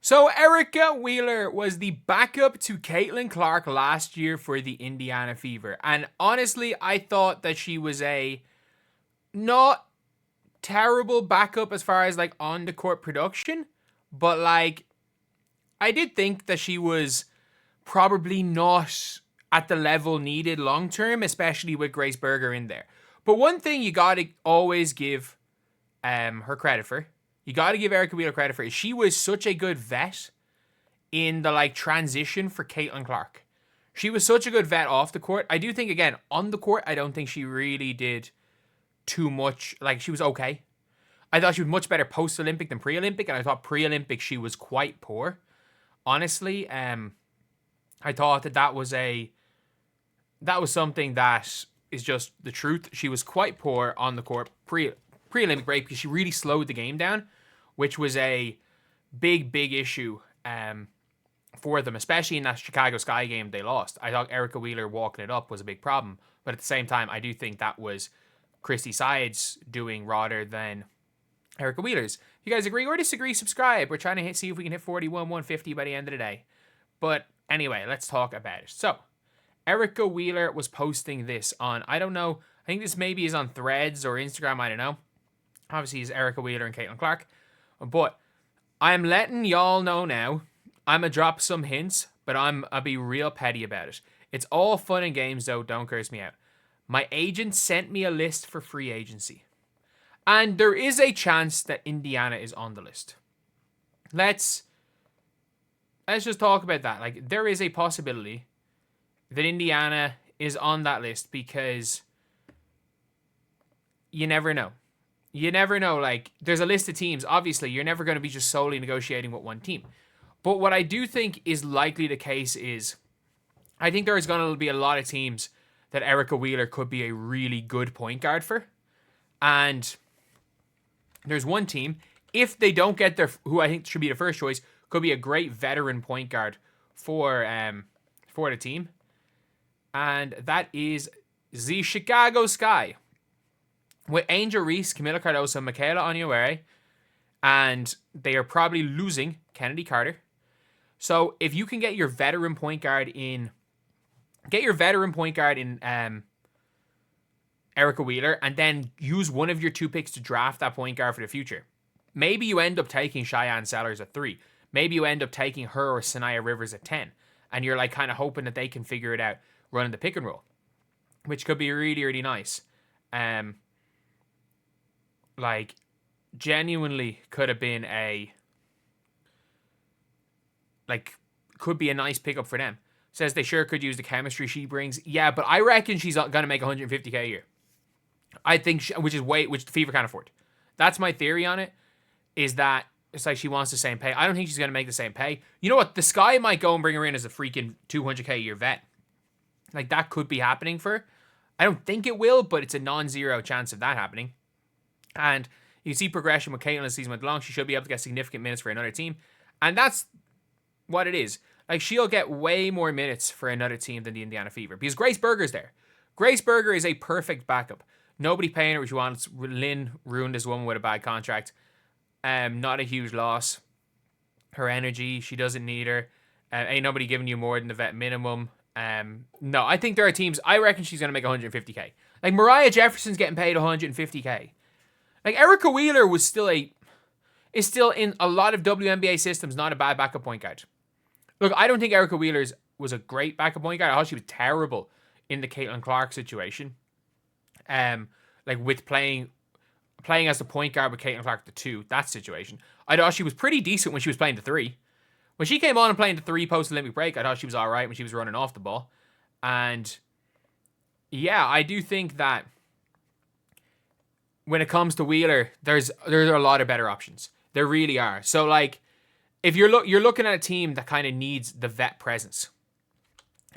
So Erica Wheeler was the backup to Caitlin Clark last year for the Indiana Fever. And honestly, I thought that she was a not terrible backup as far as like on the court production. But like, I did think that she was probably not at the level needed long term, especially with Grace Berger in there. But one thing you got to always give her credit for, you got to give Erica Wheeler credit for, is she was such a good vet in the like transition for Caitlin Clark. She was such a good vet off the court. I do think, again, on the court, I don't think she really did too much. Like, she was okay. I thought she was much better post-Olympic than pre-Olympic, and I thought pre-Olympic she was quite poor. Honestly, I thought that was something that is just the truth. She was quite poor on the court pre-Olympic break because she really slowed the game down, which was a big issue for them, especially in that Chicago Sky game they lost. I thought Erica Wheeler walking it up was a big problem, but at the same time, I do think that was Christy Sides doing rather than Erica Wheeler's. If you guys agree or disagree, subscribe. We're trying to see if we can hit 150 by the end of the day. But anyway, let's talk about it. So, Erica Wheeler was posting this on, I don't know, I think this maybe is on Threads or Instagram, I don't know. Obviously, it's Erica Wheeler and Caitlin Clark. But I'm letting y'all know now, I'm going to drop some hints, but I'll be real petty about it. It's all fun and games, though. Don't curse me out. My agent sent me a list for free agency. And there is a chance that Indiana is on the list. Let's just talk about that. Like, there is a possibility that Indiana is on that list because you never know. You never know. Like, there's a list of teams. Obviously, you're never going to be just solely negotiating with one team. But what I do think is likely the case is I think there is going to be a lot of teams that Erica Wheeler could be a really good point guard for. And there's one team, if they don't get who I think should be the first choice, could be a great veteran point guard for the team. And that is the Chicago Sky. With Angel Reese, Camila Cardoso, Michaela Onyeawere, and they are probably losing Kennedy Carter. So if you can get your veteran point guard in Erica Wheeler, and then use one of your two picks to draft that point guard for the future. Maybe you end up taking Cheyenne Sellers at 3. Maybe you end up taking her or Sanaya Rivers at 10. And you're like kind of hoping that they can figure it out running the pick and roll, which could be really, really nice. Like, genuinely could have been could be a nice pickup for them. Says they sure could use the chemistry she brings. Yeah, but I reckon she's going to make $150K a year. I think, which the Fever can't afford. That's my theory on it, is that it's like she wants the same pay. I don't think she's going to make the same pay. You know what? The Sky might go and bring her in as a freaking $200K a year vet. Like, that could be happening for her. I don't think it will, but it's a non-zero chance of that happening. And you see progression with Caitlin as the season went along. She should be able to get significant minutes for another team. And that's what it is. Like, she'll get way more minutes for another team than the Indiana Fever because Grace Berger's there. Grace Berger is a perfect backup. Nobody paying her what she wants. Lynn ruined this woman with a bad contract. Not a huge loss. Her energy, she doesn't need her. Ain't nobody giving you more than the vet minimum. No, I think there are teams. I reckon she's going to make $150K. Like, Mariah Jefferson's getting paid $150K. Like, Erica Wheeler is still in a lot of WNBA systems not a bad backup point guard. Look, I don't think Erica Wheeler was a great backup point guard. I thought she was terrible in the Caitlin Clark situation. Like, with playing as the point guard with Caitlin Clark the 2, that situation. I thought she was pretty decent when she was playing the 3. When she came on and playing the 3 post-Olympic break, I thought she was all right when she was running off the ball. And yeah, I do think that when it comes to Wheeler, there's a lot of better options. There really are. So, like, if you're looking at a team that kind of needs the vet presence,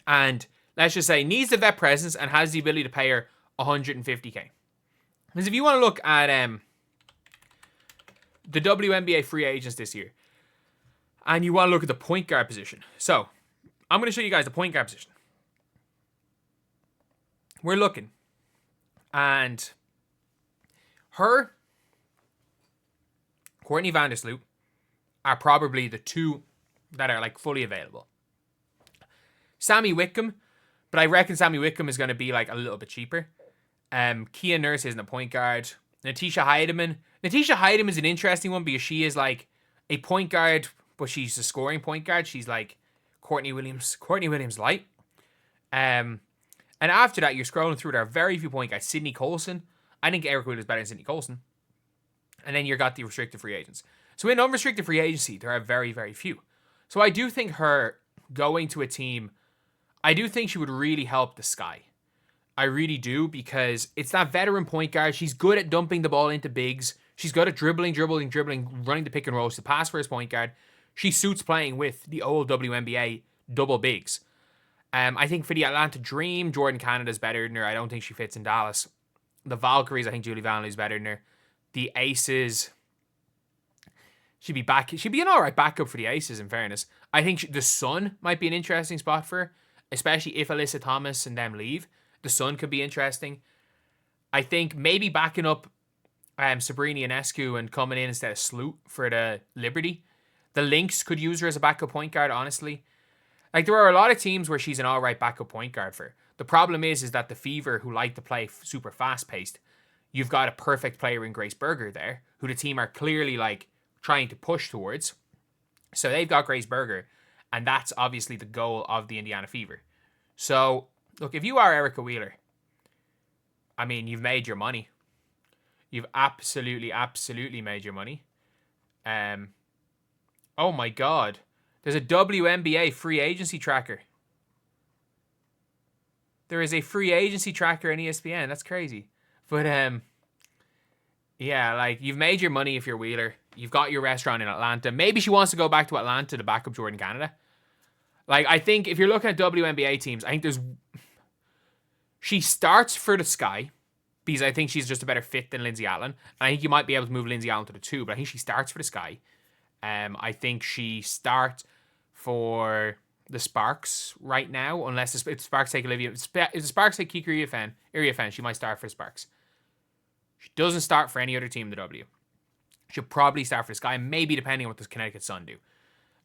and let's just say needs the vet presence and has the ability to pay her $150K. Because if you want to look at the WNBA free agents this year, and you want to look at the point guard position. So, I'm going to show you guys the point guard position. We're looking. And her, Courtney Vandersloot, are probably the two that are like fully available. Sammy Whitcomb, but I reckon Sammy Whitcomb is going to be like a little bit cheaper. Kia Nurse isn't a point guard. Natisha Heidemann. Natisha Heidemann is an interesting one because she is like a point guard, but she's a scoring point guard. She's like Courtney Williams light. And after that, you're scrolling through, there are very few point guards. Sydney Colson. I think Erica Wheeler is better than Sydney Colson. And then you got the restricted free agents. So in unrestricted free agency, there are very, very few. So I do think her going to a team, I do think she would really help the Sky. I really do, because it's that veteran point guard. She's good at dumping the ball into bigs. She's good at dribbling, running the pick and rolls to pass for his point guard. She suits playing with the old WNBA double bigs. I think for the Atlanta Dream, Jordan Canada's better than her. I don't think she fits in Dallas. The Valkyries, I think Julie Vanley's better than her. The Aces, she'd be an alright backup for the Aces, in fairness. I think the Sun might be an interesting spot for her, especially if Alyssa Thomas and them leave. The Sun could be interesting. I think maybe backing up Sabrina Ionescu and coming in instead of Sloot for the Liberty. The Lynx could use her as a backup point guard, honestly. Like, there are a lot of teams where she's an alright backup point guard for. The problem is that the Fever, who like to play super fast-paced, you've got a perfect player in Grace Berger there, who the team are clearly, like, trying to push towards. So they've got Grace Berger, and that's obviously the goal of the Indiana Fever. So, look, if you are Erica Wheeler, I mean, you've made your money. You've absolutely made your money. Oh my God. There's a WNBA free agency tracker. There is a free agency tracker on ESPN. That's crazy. But, yeah, like, you've made your money if you're Wheeler. You've got your restaurant in Atlanta. Maybe she wants to go back to Atlanta to back up Jordan Canada. Like, I think if you're looking at WNBA teams, I think she starts for the Sky, because I think she's just a better fit than Lindsay Allen. And I think you might be able to move Lindsay Allen to the 2, but I think she starts for the Sky. I think she starts for the Sparks right now, unless if the Sparks take Olivia. If the Sparks take Kiki Iriafen, she might start for the Sparks. She doesn't start for any other team in the W. She'll probably start for the Sky, maybe depending on what the Connecticut Sun do.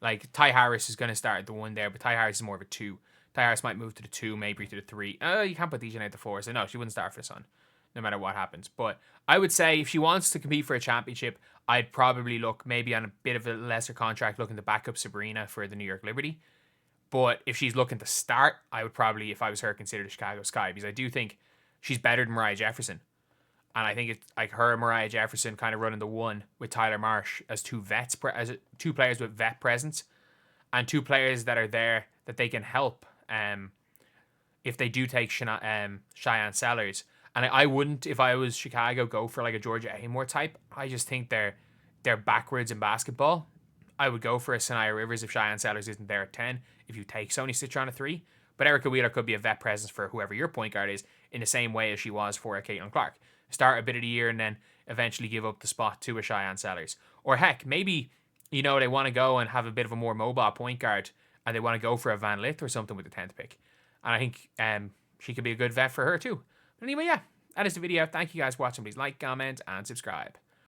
Like, Ty Harris is going to start at the 1 there, but Ty Harris is more of a 2. Ty Harris might move to the 2, maybe to the 3. You can't put Dejan at the 4, so no, she wouldn't start for the Sun, no matter what happens. But I would say if she wants to compete for a championship, I'd probably look maybe on a bit of a lesser contract, looking to back up Sabrina for the New York Liberty. But if she's looking to start, I would probably, if I was her, consider the Chicago Sky, because I do think she's better than Mariah Jefferson. And I think it's like her and Mariah Jefferson kind of running the 1 with Tyler Marsh as two players with vet presence, and 2 players that are there that they can help if they do take Cheyenne Sellers. And I wouldn't, if I was Chicago, go for like a Georgia Amore type. I just think they're backwards in basketball. I would go for a Sanaya Rivers if Cheyenne Sellers isn't there at 10. If you take Sony Citron at 3. But Erica Wheeler could be a vet presence for whoever your point guard is, in the same way as she was for a Caitlin Clark. Start a bit of the year and then eventually give up the spot to a Cheyenne Sellers. Or heck, maybe, they want to go and have a bit of a more mobile point guard, and they want to go for a Van Lith or something with the 10th pick. And I think she could be a good vet for her too. But anyway, yeah, that is the video. Thank you guys for watching. Please like, comment, and subscribe.